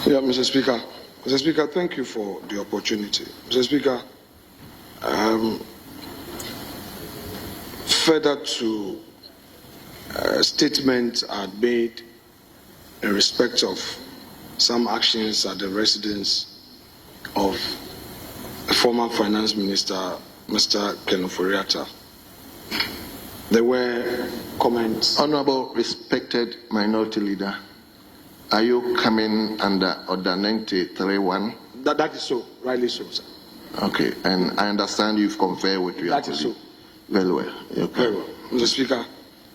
Yeah, Mr. Speaker. Mr. Speaker, thank you for the opportunity. Mr. Speaker, further to statements are made in respect of some actions at the residence of the former Finance Minister, Mr. Ken Ofori-Atta. There were comments. Honorable respected Minority Leader, are you coming under Order 93.1? That is so, rightly so, sir. Okay, and I understand you've conferred with your That is so. Very well. Okay. Very well. Mr. Speaker,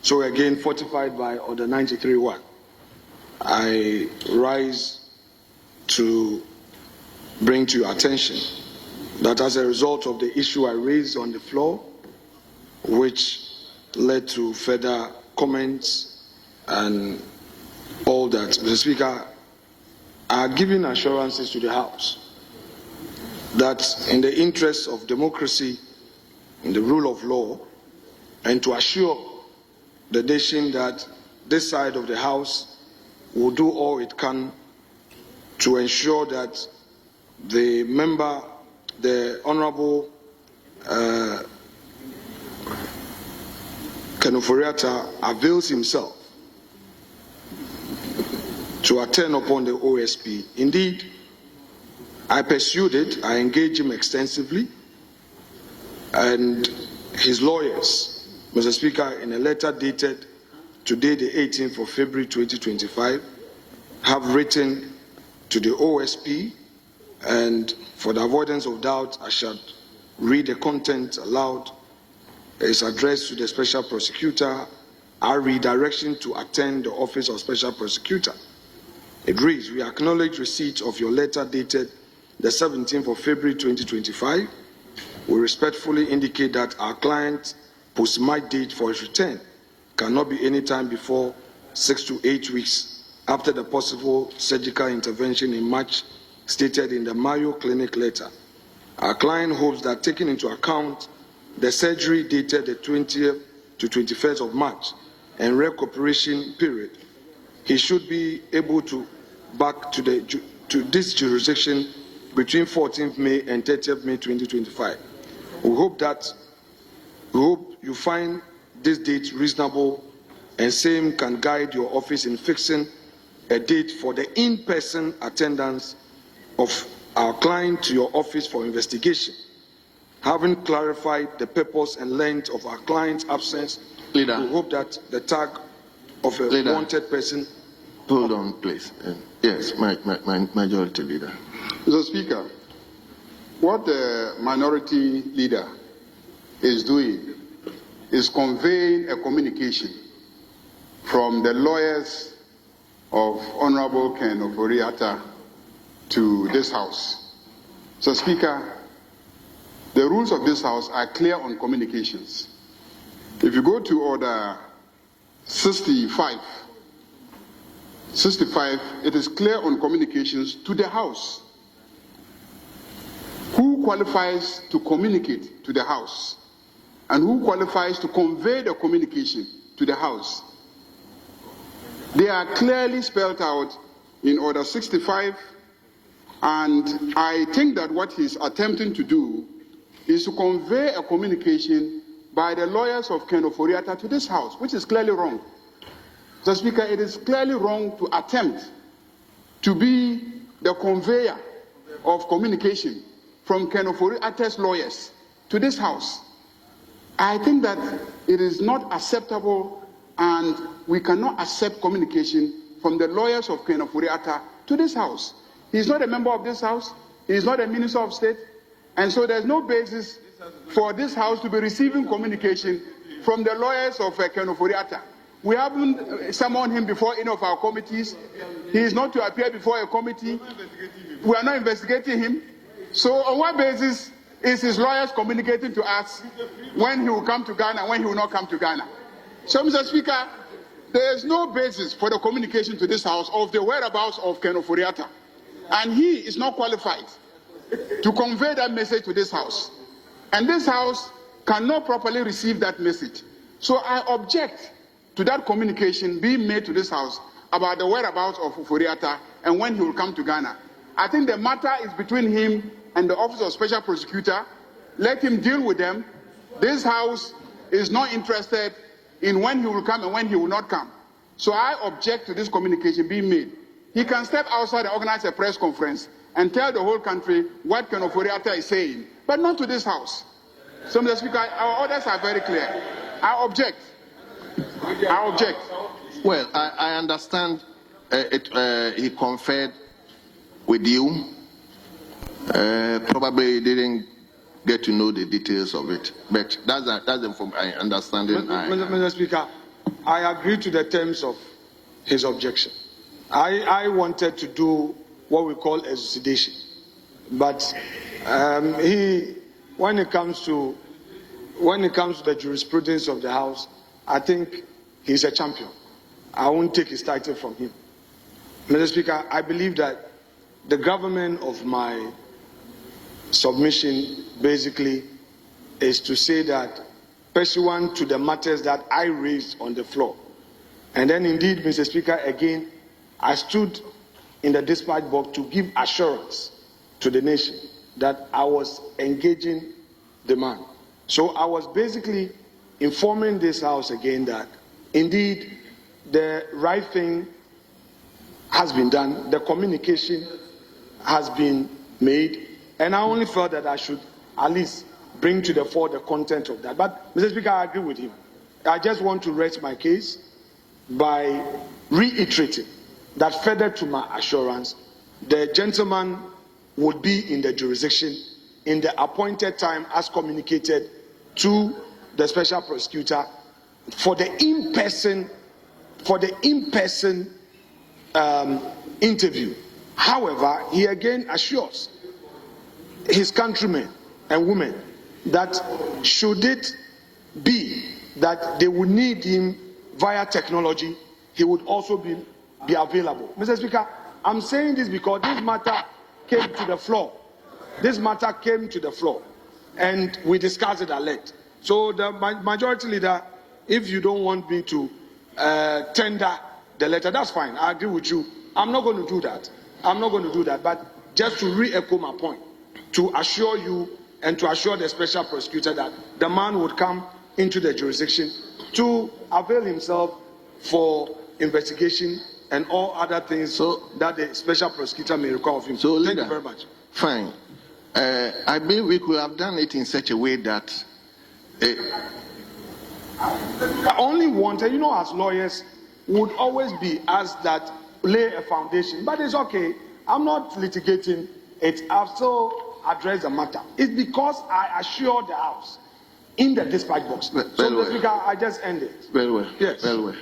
so again, fortified by Order 93.1, I rise to bring to your attention that as a result of the issue I raised on the floor, which led to further comments and all that, Mr. Speaker, I are giving assurances to the House that in the interests of democracy, in the rule of law, and to assure the nation that this side of the House will do all it can to ensure that the member, the Honorable Ken Ofori-Atta, avails himself to attend upon the OSP. Indeed, I pursued it, I engaged him extensively, and his lawyers, Mr. Speaker, in a letter dated today, the 18th of February 2025, have written to the OSP, and for the avoidance of doubt, I shall read the content aloud. It's addressed to the Special Prosecutor, our redirection to attend the Office of Special Prosecutor. It reads, we acknowledge receipt of your letter dated the 17th of February 2025. We respectfully indicate that our client's post-mark date for his return cannot be any time before 6 to 8 weeks after the possible surgical intervention in March stated in the Mayo Clinic letter. Our client hopes that taking into account the surgery dated the 20th to 21st of March and recuperation period, he should be able to back to this jurisdiction between 14th May and 30th May 2025. We hope you find this date reasonable and same can guide your office in fixing a date for the in-person attendance of our client to your office for investigation. Having clarified the purpose and length of our client's absence, Leader, we hope that the tag of a Leader, wanted person. Hold on, please. Yes, my Majority Leader. Mr. Speaker, what the Minority Leader is doing is conveying a communication from the lawyers of Honorable Ken Ofori-Atta to this House. Mr. Speaker, the rules of this House are clear on communications. If you go to Order 65, it is clear on communications to the House. Who qualifies to communicate to the House and who qualifies to convey the communication to the House? They are clearly spelled out in Order 65, and I think that what he's attempting to do is to convey a communication by the lawyers of Ken Ofori-Atta to this House, which is clearly wrong. Mr. Speaker, it is clearly wrong to attempt to be the conveyor of communication from Ken Ofori-Atta's lawyers to this House. I think that it is not acceptable, and we cannot accept communication from the lawyers of Ken Ofori-Atta to this House. He is not a member of this House. He is not a Minister of State. And so there's no basis for this House to be receiving communication from the lawyers of Ken Ofori-Atta. We haven't summoned him before any of our committees. He is not to appear before a committee. We are not investigating him. So on what basis is his lawyers communicating to us when he will come to Ghana, when he will not come to Ghana? So, Mr. Speaker, there is no basis for the communication to this House of the whereabouts of Ken Ofori-Atta. And he is not qualified to convey that message to this House. And this House cannot properly receive that message. So I object to that communication being made to this House about the whereabouts of Ofori-Atta and when he will come to Ghana. I think the matter is between him and the Office of Special Prosecutor. Let him deal with them. This House is not interested in when he will come and when he will not come. So I object to this communication being made. He can step outside and organize a press conference and tell the whole country what Ken Ofori-Atta is saying, but not to this House. So, Mr. Speaker, our orders are very clear. I object. I object. Well, I understand he conferred with you. Probably didn't get to know the details of it, but that's the from I understanding. Mr. Speaker, I agree to the terms of his objection. I wanted to do what we call elucidation, but when it comes to the jurisprudence of the House, I think he's a champion. I won't take his title from him. Mr. Speaker, I believe that the government of my submission basically is to say that pursuant to the matters that I raised on the floor, and then indeed, Mr. Speaker, again, I stood in the dispatch box to give assurance to the nation that I was engaging the man. So I was basically informing this House again that indeed the right thing has been done, the communication has been made, and I only felt that I should at least bring to the fore the content of that. But, Mr. Speaker, I agree with him. I just want to rest my case by reiterating that further to my assurance, the gentleman would be in the jurisdiction in the appointed time as communicated to the Special Prosecutor for the in-person interview. However, he again assures his countrymen and women that should it be that they would need him via technology, he would also be available. Mr. Speaker, I'm saying this because this matter came to the floor. This matter came to the floor, and we discussed it at length. So the majority leader, if you don't want me to tender the letter, that's fine. I agree with you. I'm not going to do that. I'm not going to do that. But just to re-echo my point, to assure you and to assure the Special Prosecutor that the man would come into the jurisdiction to avail himself for investigation and all other things that the Special Prosecutor may require of him. So, thank you very much. Fine. I believe we could have done it in such a way that I only wanted, as lawyers, would always be asked that lay a foundation. But it's okay. I'm not litigating it. I've still addressed the matter. It's because I assured the House in the dispatch box. So, Mr. Speaker, I just ended. Very well. Yes. Very well.